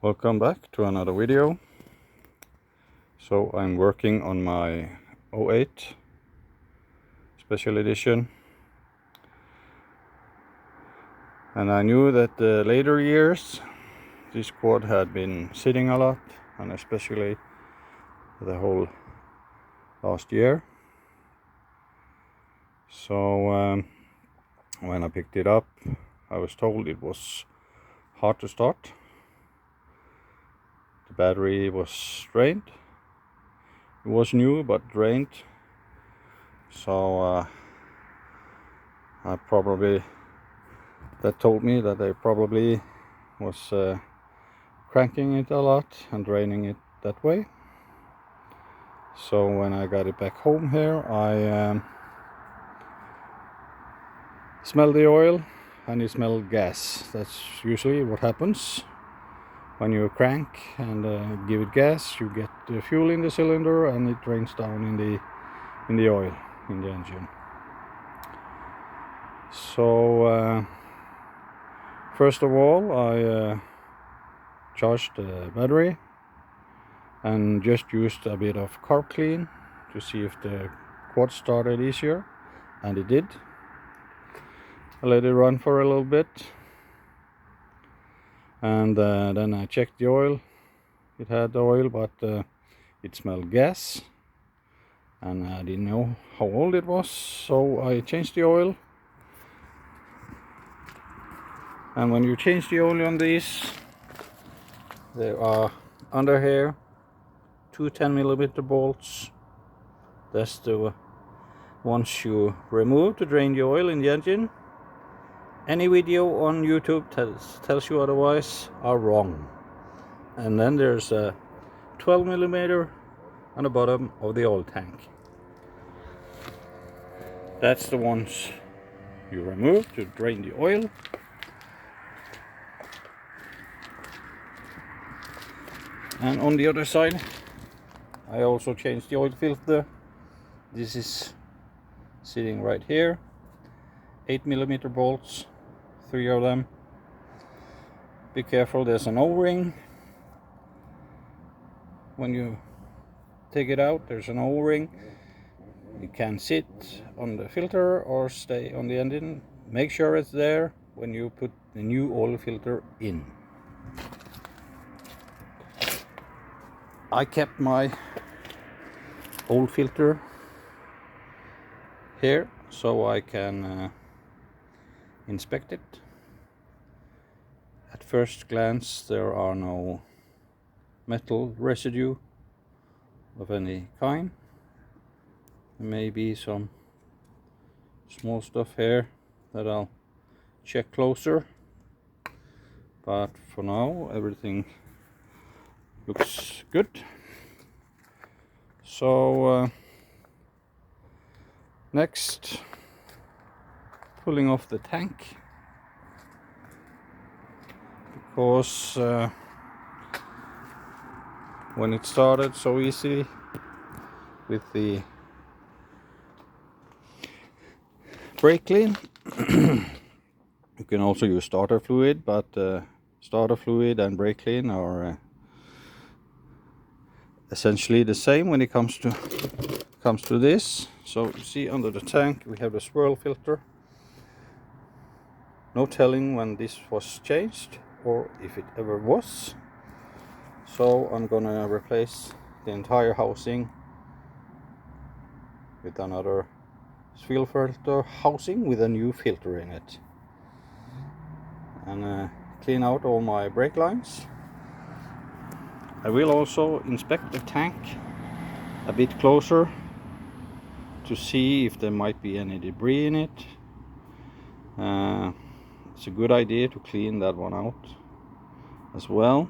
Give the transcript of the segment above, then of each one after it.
Welcome back to another video. So I'm working on my 08 special edition, and I knew that the later years this quad had been sitting a lot, and especially the whole last year. So when I picked it up, I was told it was hard to start. The battery was drained. It was new but drained, so that told me that I probably was cranking it a lot and draining it that way. So when I got it back home here, I smelled the oil and it smelled gas. That's usually what happens when you crank and give it gas. You get the fuel in the cylinder and it drains down in the oil in the engine. So first of all, I charged the battery and just used a bit of carb clean to see if the quad started easier, and it did. I let it run for a little bit, and then I checked the oil. It had oil, but it smelled gas, and I didn't know how old it was, so I changed the oil. And when you change the oil on these, there are under here two 10mm bolts. That's the ones you remove to drain the oil in the engine. Any video on YouTube tells you otherwise are wrong. And then there's a 12mm on the bottom of the oil tank. That's the ones you remove to drain the oil. And on the other side, I also changed the oil filter. This is sitting right here. 8mm bolts, 3 of them. Be careful, there's an O-ring. When you take it out, there's an O-ring. It can sit on the filter or stay on the engine. Make sure it's there when you put the new oil filter in. I kept my old filter here so I can inspect it. At first glance, there are no metal residue of any kind. There may be some small stuff here that I'll check closer, but for now everything looks good. So next, pulling off the tank, because when it started so easy with the brake clean, you can also use starter fluid, but starter fluid and brake clean are essentially the same when it comes to this. So you see under the tank we have the swirl filter. No telling when this was changed or if it ever was. So I'm gonna replace the entire housing with another swirl filter housing with a new filter in it, and clean out all my brake lines. I will also inspect the tank a bit closer to see if there might be any debris in it. It's a good idea to clean that one out as well.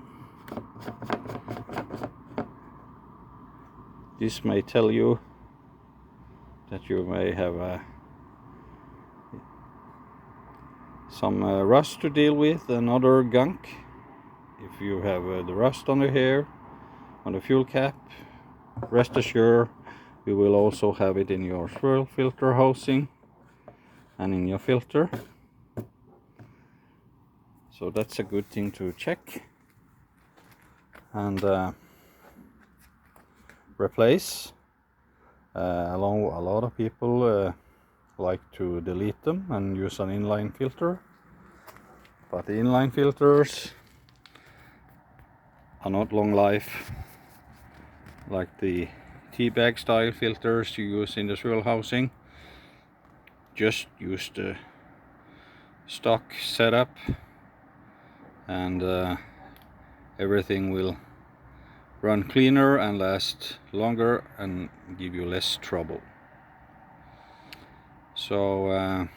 This may tell you that you may have some rust to deal with and other gunk. If you have the rust under here on the fuel cap, rest assured you will also have it in your swirl filter housing and in your filter. So that's a good thing to check. and replace. A lot of people like to delete them and use an inline filter, but the inline filters are not long life like the tea bag style filters you use in the soil housing. Just use the stock setup and everything will run cleaner and last longer and give you less trouble. So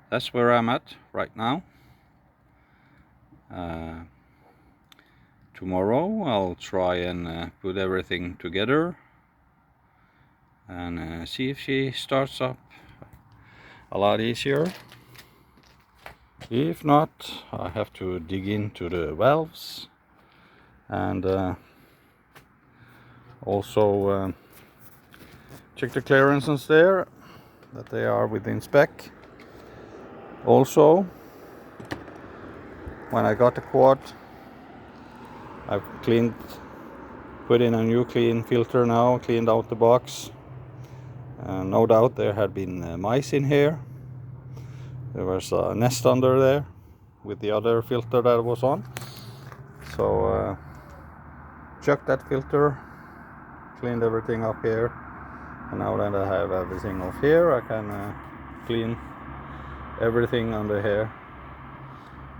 that's where I'm at right now. Tomorrow I'll try and put everything together and see if she starts up a lot easier. If not, I have to dig into the valves and also check the clearances there, that they are within spec. Also, when I got the quad, I've put in a new clean filter now, cleaned out the box. No doubt there had been mice in here. There was a nest under there with the other filter that was on. So chucked that filter, cleaned everything up here, and now that I have everything off here, I can clean everything under here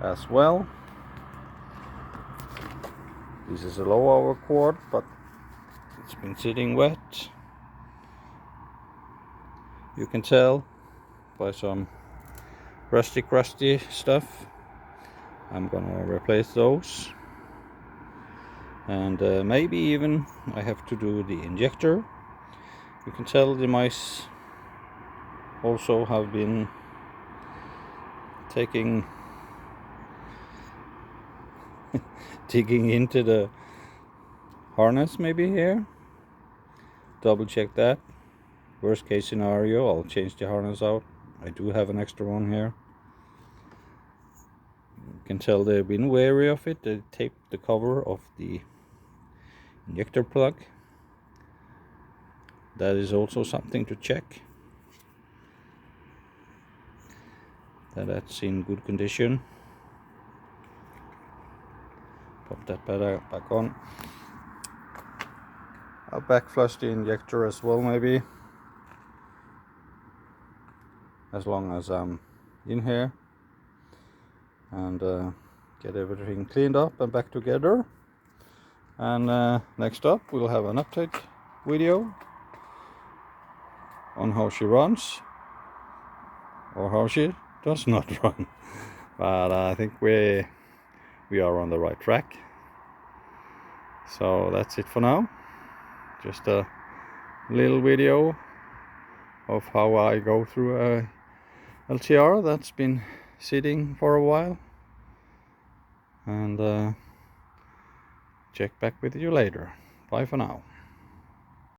as well. This is a low hour quad, but it's been sitting wet. You can tell by some crusty stuff. I'm gonna replace those, and maybe even I have to do the injector. You can tell the mice also have been digging into the harness maybe here. Double check that. Worst case scenario, I'll change the harness out. I do have an extra one here. You can tell they've been wary of it. They taped the cover of the injector plug. That is also something to check, that that's in good condition. Pop that back on. I'll back flush the injector as well, maybe, as long as I'm in here, and get everything cleaned up and back together. And next up we'll have an update video on how she runs, or how she does not run. But I think we are on the right track. So that's it for now. Just a little video of how I go through a LTR that's been sitting for a while, and check back with you later. Bye for now.